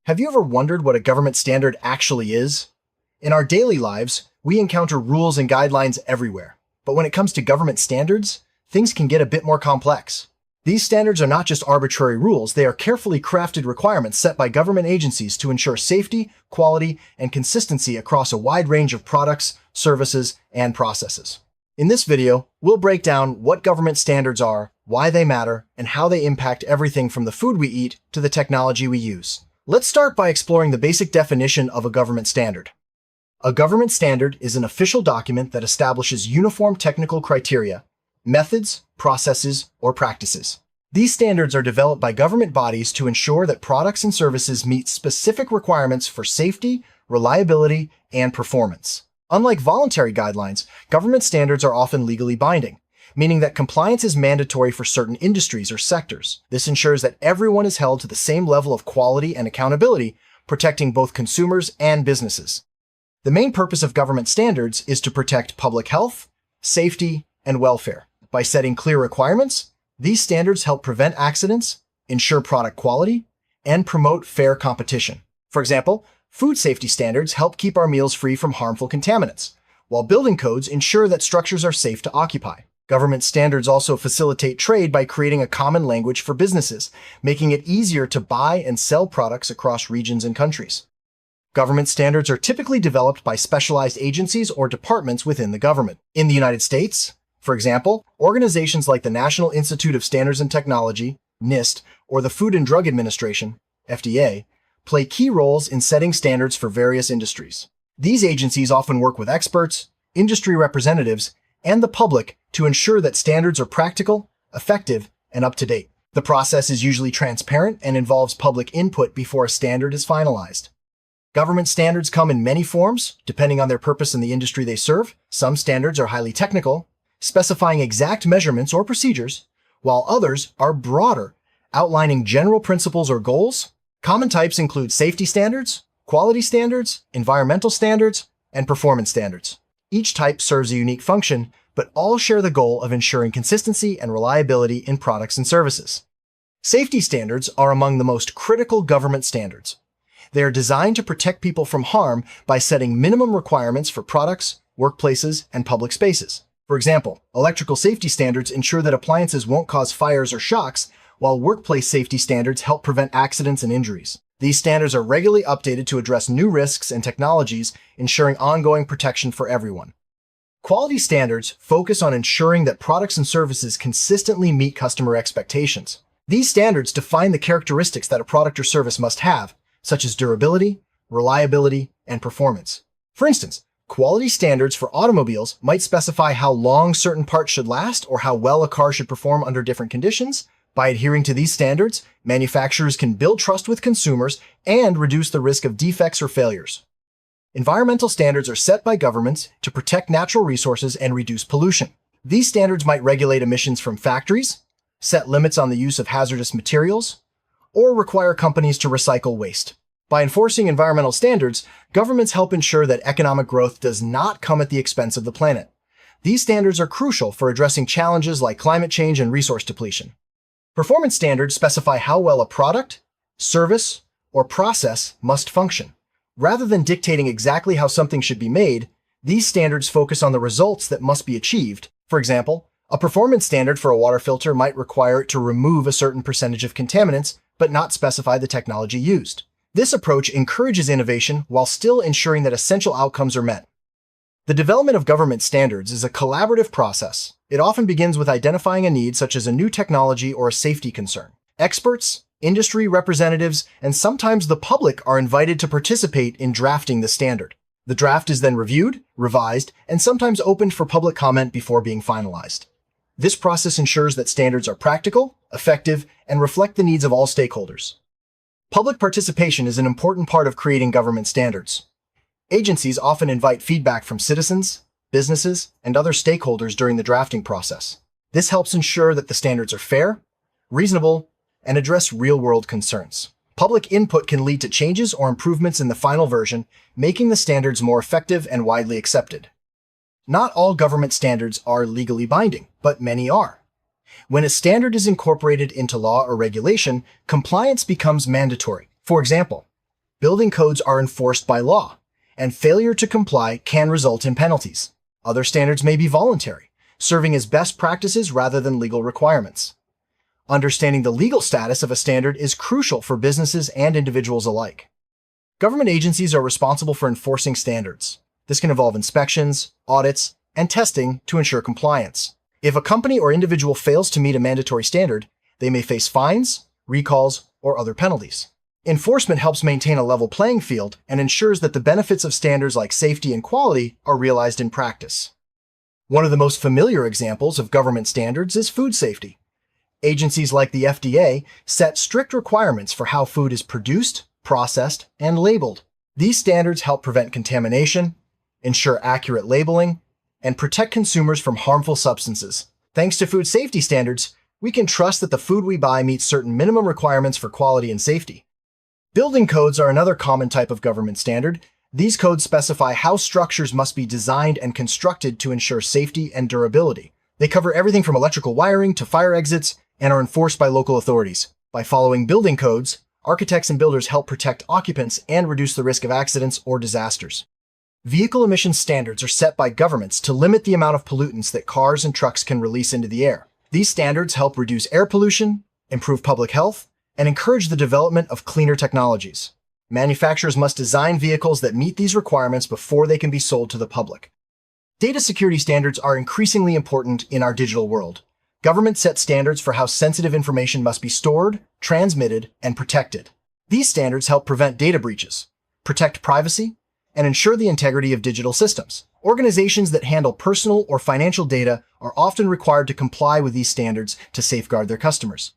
Have you ever wondered what a government standard actually is? In our daily lives, we encounter rules and guidelines everywhere. But when it comes to government standards, things can get a bit more complex. These standards are not just arbitrary rules, they are carefully crafted requirements set by government agencies to ensure safety, quality, and consistency across a wide range of products, services, and processes. In this video, we'll break down what government standards are, why they matter, and how they impact everything from the food we eat to the technology we use. Let's start by exploring the basic definition of a government standard. A government standard is an official document that establishes uniform technical criteria, methods, processes, or practices. These standards are developed by government bodies to ensure that products and services meet specific requirements for safety, reliability, and performance. Unlike voluntary guidelines, government standards are often legally binding, meaning that compliance is mandatory for certain industries or sectors. This ensures that everyone is held to the same level of quality and accountability, protecting both consumers and businesses. The main purpose of government standards is to protect public health, safety, and welfare. By setting clear requirements, these standards help prevent accidents, ensure product quality, and promote fair competition. For example, food safety standards help keep our meals free from harmful contaminants, while building codes ensure that structures are safe to occupy. Government standards also facilitate trade by creating a common language for businesses, making it easier to buy and sell products across regions and countries. Government standards are typically developed by specialized agencies or departments within the government. In the United States, for example, organizations like the National Institute of Standards and Technology, NIST, or the Food and Drug Administration, FDA, play key roles in setting standards for various industries. These agencies often work with experts, industry representatives, and the public to ensure that standards are practical, effective, and up-to-date. The process is usually transparent and involves public input before a standard is finalized. Government standards come in many forms, depending on their purpose and the industry they serve. Some standards are highly technical, specifying exact measurements or procedures, while others are broader, outlining general principles or goals. Common types include safety standards, quality standards, environmental standards, and performance standards. Each type serves a unique function, but all share the goal of ensuring consistency and reliability in products and services. Safety standards are among the most critical government standards. They are designed to protect people from harm by setting minimum requirements for products, workplaces, and public spaces. For example, electrical safety standards ensure that appliances won't cause fires or shocks, while workplace safety standards help prevent accidents and injuries. These standards are regularly updated to address new risks and technologies, ensuring ongoing protection for everyone. Quality standards focus on ensuring that products and services consistently meet customer expectations. These standards define the characteristics that a product or service must have, such as durability, reliability, and performance. For instance, quality standards for automobiles might specify how long certain parts should last or how well a car should perform under different conditions. By adhering to these standards, manufacturers can build trust with consumers and reduce the risk of defects or failures. Environmental standards are set by governments to protect natural resources and reduce pollution. These standards might regulate emissions from factories, set limits on the use of hazardous materials, or require companies to recycle waste. By enforcing environmental standards, governments help ensure that economic growth does not come at the expense of the planet. These standards are crucial for addressing challenges like climate change and resource depletion. Performance standards specify how well a product, service, or process must function. Rather than dictating exactly how something should be made, these standards focus on the results that must be achieved. For example, a performance standard for a water filter might require it to remove a certain percentage of contaminants, but not specify the technology used. This approach encourages innovation while still ensuring that essential outcomes are met. The development of government standards is a collaborative process. It often begins with identifying a need such as a new technology or a safety concern. Experts, industry representatives, and sometimes the public are invited to participate in drafting the standard. The draft is then reviewed, revised, and sometimes opened for public comment before being finalized. This process ensures that standards are practical, effective, and reflect the needs of all stakeholders. Public participation is an important part of creating government standards. Agencies often invite feedback from citizens, businesses, and other stakeholders during the drafting process. This helps ensure that the standards are fair, reasonable, and address real-world concerns. Public input can lead to changes or improvements in the final version, making the standards more effective and widely accepted. Not all government standards are legally binding, but many are. When a standard is incorporated into law or regulation, compliance becomes mandatory. For example, Building codes are enforced by law, and failure to comply can result in penalties. Other standards may be voluntary, serving as best practices rather than legal requirements. Understanding the legal status of a standard is crucial for businesses and individuals alike. Government agencies are responsible for enforcing standards. This can involve inspections, audits, and testing to ensure compliance. If a company or individual fails to meet a mandatory standard, they may face fines, recalls, or other penalties. Enforcement helps maintain a level playing field and ensures that the benefits of standards like safety and quality are realized in practice. One of the most familiar examples of government standards is food safety. Agencies like the FDA set strict requirements for how food is produced, processed, and labeled. These standards help prevent contamination, ensure accurate labeling, and protect consumers from harmful substances. Thanks to food safety standards, we can trust that the food we buy meets certain minimum requirements for quality and safety. Building codes are another common type of government standard. These codes specify how structures must be designed and constructed to ensure safety and durability. They cover everything from electrical wiring to fire exits and are enforced by local authorities. By following building codes, architects and builders help protect occupants and reduce the risk of accidents or disasters. Vehicle emission standards are set by governments to limit the amount of pollutants that cars and trucks can release into the air. These standards help reduce air pollution, improve public health, and encourage the development of cleaner technologies. Manufacturers must design vehicles that meet these requirements before they can be sold to the public. Data security standards are increasingly important in our digital world. Governments set standards for how sensitive information must be stored, transmitted, and protected. These standards help prevent data breaches, protect privacy, and ensure the integrity of digital systems. Organizations that handle personal or financial data are often required to comply with these standards to safeguard their customers.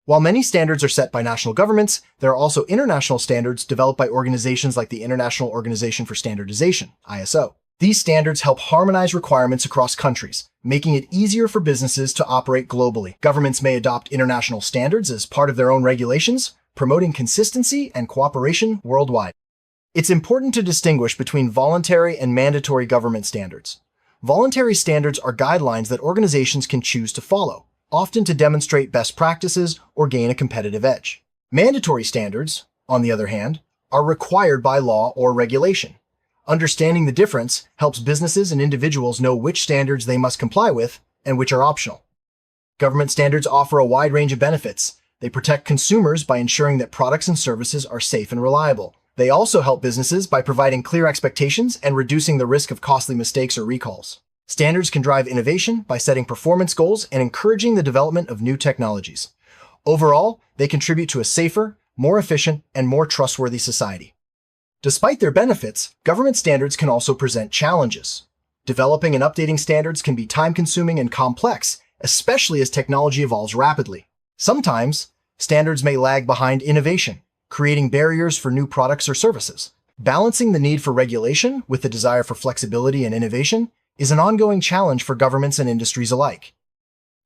While many standards are set by national governments, there are also international standards developed by organizations like the International Organization for Standardization, ISO. These standards help harmonize requirements across countries, making it easier for businesses to operate globally. Governments may adopt international standards as part of their own regulations, promoting consistency and cooperation worldwide. It's important to distinguish between voluntary and mandatory government standards. Voluntary standards are guidelines that organizations can choose to follow, often to demonstrate best practices or gain a competitive edge. Mandatory standards, on the other hand, are required by law or regulation. Understanding the difference helps businesses and individuals know which standards they must comply with and which are optional. Government standards offer a wide range of benefits. They protect consumers by ensuring that products and services are safe and reliable. They also help businesses by providing clear expectations and reducing the risk of costly mistakes or recalls. Standards can drive innovation by setting performance goals and encouraging the development of new technologies. Overall, they contribute to a safer, more efficient, and more trustworthy society. Despite their benefits, government standards can also present challenges. Developing and updating standards can be time-consuming and complex, especially as technology evolves rapidly. Sometimes, standards may lag behind innovation, creating barriers for new products or services. Balancing the need for regulation with the desire for flexibility and innovation is an ongoing challenge for governments and industries alike.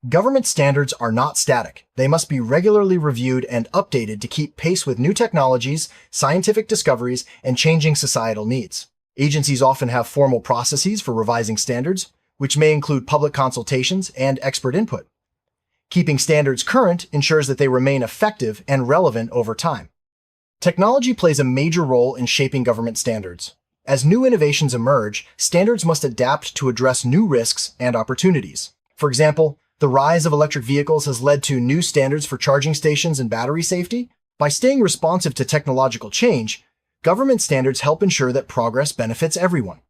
Government standards are not static. They must be regularly reviewed and updated to keep pace with new technologies, scientific discoveries, and changing societal needs. Agencies often have formal processes for revising standards, which may include public consultations and expert input. Keeping standards current ensures that they remain effective and relevant over time. Technology plays a major role in shaping government standards. As new innovations emerge, standards must adapt to address new risks and opportunities. For example, the rise of electric vehicles has led to new standards for charging stations and battery safety. By staying responsive to technological change, government standards help ensure that progress benefits everyone.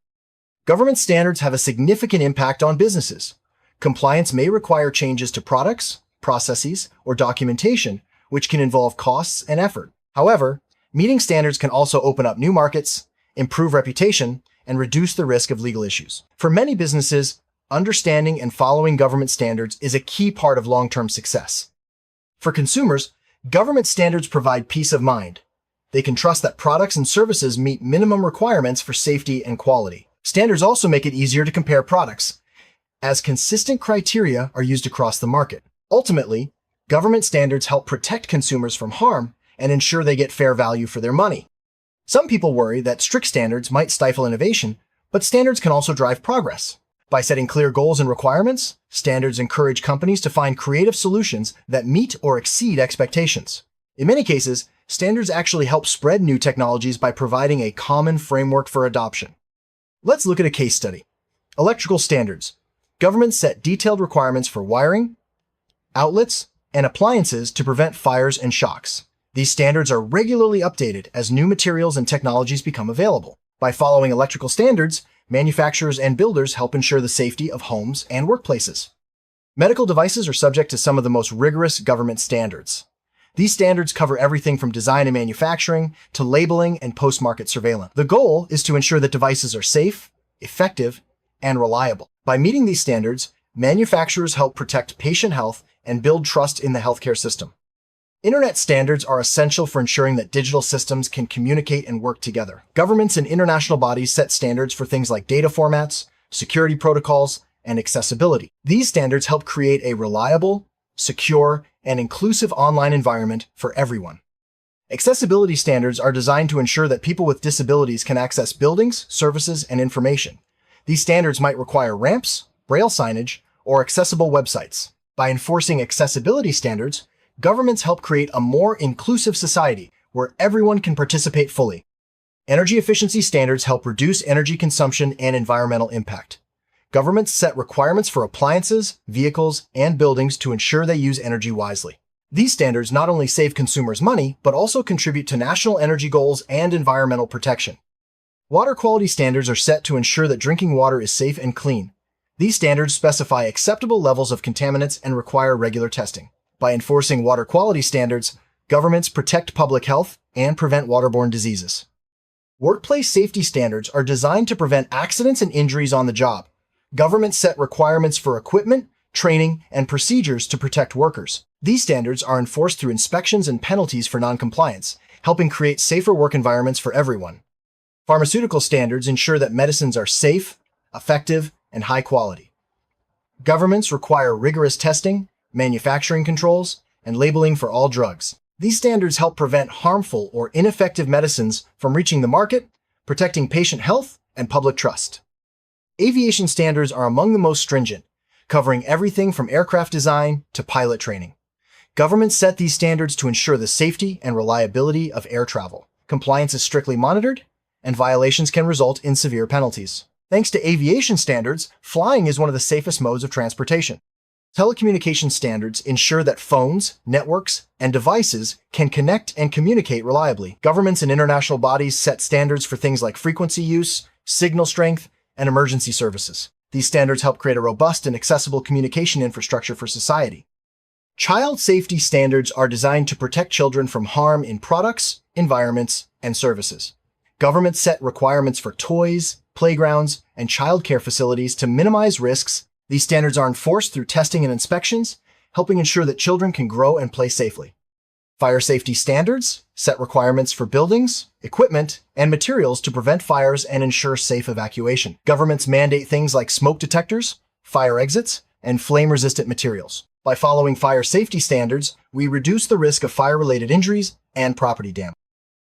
Government standards have a significant impact on businesses. Compliance may require changes to products, processes, or documentation, which can involve costs and effort. However, meeting standards can also open up new markets, improve reputation, and reduce the risk of legal issues. For many businesses, understanding and following government standards is a key part of long-term success. For consumers, government standards provide peace of mind. They can trust that products and services meet minimum requirements for safety and quality. Standards also make it easier to compare products, as consistent criteria are used across the market. Ultimately, government standards help protect consumers from harm and ensure they get fair value for their money. Some people worry that strict standards might stifle innovation, but standards can also drive progress. By setting clear goals and requirements, standards encourage companies to find creative solutions that meet or exceed expectations. In many cases, Standards actually help spread new technologies by providing a common framework for adoption. Let's look at a case study. Electrical standards. Governments set detailed requirements for wiring, outlets, and appliances to prevent fires and shocks. These standards are regularly updated as new materials and technologies become available. By following electrical standards, manufacturers and builders help ensure the safety of homes and workplaces. Medical devices are subject to some of the most rigorous government standards. These standards cover everything from design and manufacturing to labeling and post-market surveillance. The goal is to ensure that devices are safe, effective, and reliable. By meeting these standards, manufacturers help protect patient health and build trust in the healthcare system. Internet standards are essential for ensuring that digital systems can communicate and work together. Governments and international bodies set standards for things like data formats, security protocols, and accessibility. These standards help create a reliable, secure, and inclusive online environment for everyone. Accessibility standards are designed to ensure that people with disabilities can access buildings, services, and information. These standards might require ramps, braille signage, or accessible websites. By enforcing accessibility standards, governments help create a more inclusive society where everyone can participate fully. Energy efficiency standards help reduce energy consumption and environmental impact. Governments set requirements for appliances, vehicles, and buildings to ensure they use energy wisely. These standards not only save consumers money, but also contribute to national energy goals and environmental protection. Water quality standards are set to ensure that drinking water is safe and clean. These standards specify acceptable levels of contaminants and require regular testing. By enforcing water quality standards, governments protect public health and prevent waterborne diseases. Workplace safety standards are designed to prevent accidents and injuries on the job. Governments set requirements for equipment, training, and procedures to protect workers. These standards are enforced through inspections and penalties for noncompliance, helping create safer work environments for everyone. Pharmaceutical standards ensure that medicines are safe, effective, and high quality. Governments require rigorous testing, manufacturing controls, and labeling for all drugs. These standards help prevent harmful or ineffective medicines from reaching the market, protecting patient health and public trust. Aviation standards are among the most stringent, covering everything from aircraft design to pilot training. Governments set these standards to ensure the safety and reliability of air travel. Compliance is strictly monitored, and violations can result in severe penalties. Thanks to aviation standards, flying is one of the safest modes of transportation. Telecommunication standards ensure that phones, networks, and devices can connect and communicate reliably. Governments and international bodies set standards for things like frequency use, signal strength, and emergency services. These standards help create a robust and accessible communication infrastructure for society. Child safety standards are designed to protect children from harm in products, environments, and services. Governments set requirements for toys, playgrounds, and childcare facilities to minimize risks. These standards are enforced through testing and inspections, helping ensure that children can grow and play safely. Fire safety standards set requirements for buildings, equipment, and materials to prevent fires and ensure safe evacuation. Governments mandate things like smoke detectors, fire exits, and flame-resistant materials. By following fire safety standards, we reduce the risk of fire-related injuries and property damage.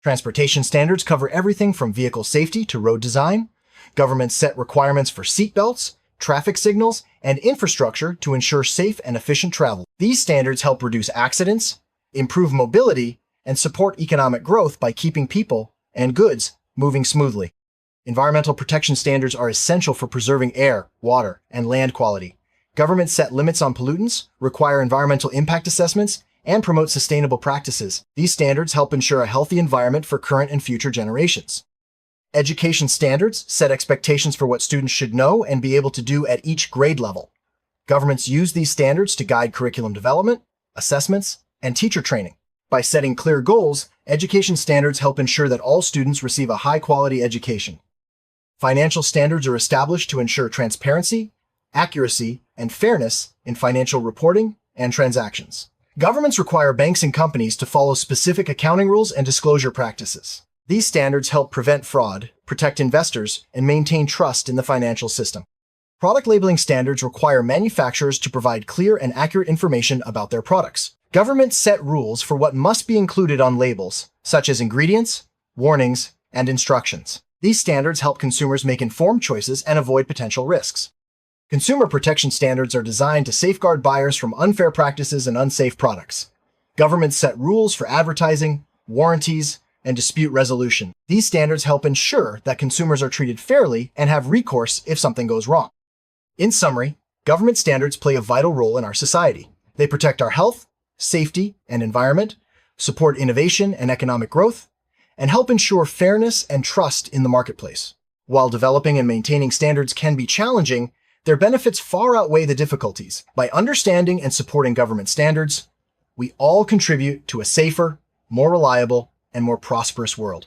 Transportation standards cover everything from vehicle safety to road design. Governments set requirements for seat belts, traffic signals, and infrastructure to ensure safe and efficient travel. These standards help reduce accidents, improve mobility, and support economic growth by keeping people and goods moving smoothly. Environmental protection standards are essential for preserving air, water, and land quality. Governments set limits on pollutants, require environmental impact assessments, and promote sustainable practices. These standards help ensure a healthy environment for current and future generations. Education standards set expectations for what students should know and be able to do at each grade level. Governments use these standards to guide curriculum development, assessments, and teacher training. By setting clear goals, education standards help ensure that all students receive a high-quality education. Financial standards are established to ensure transparency, accuracy, and fairness in financial reporting and transactions. Governments require banks and companies to follow specific accounting rules and disclosure practices. These standards help prevent fraud, protect investors, and maintain trust in the financial system. Product labeling standards require manufacturers to provide clear and accurate information about their products. Governments set rules for what must be included on labels, such as ingredients, warnings, and instructions. These standards help consumers make informed choices and avoid potential risks. Consumer protection standards are designed to safeguard buyers from unfair practices and unsafe products. Governments set rules for advertising, warranties, and dispute resolution. These standards help ensure that consumers are treated fairly and have recourse if something goes wrong. In summary, government standards play a vital role in our society. They protect our health, safety, and environment, support innovation and economic growth, and help ensure fairness and trust in the marketplace. While developing and maintaining standards can be challenging, their benefits far outweigh the difficulties. By understanding and supporting government standards, we all contribute to a safer, more reliable, and more prosperous world.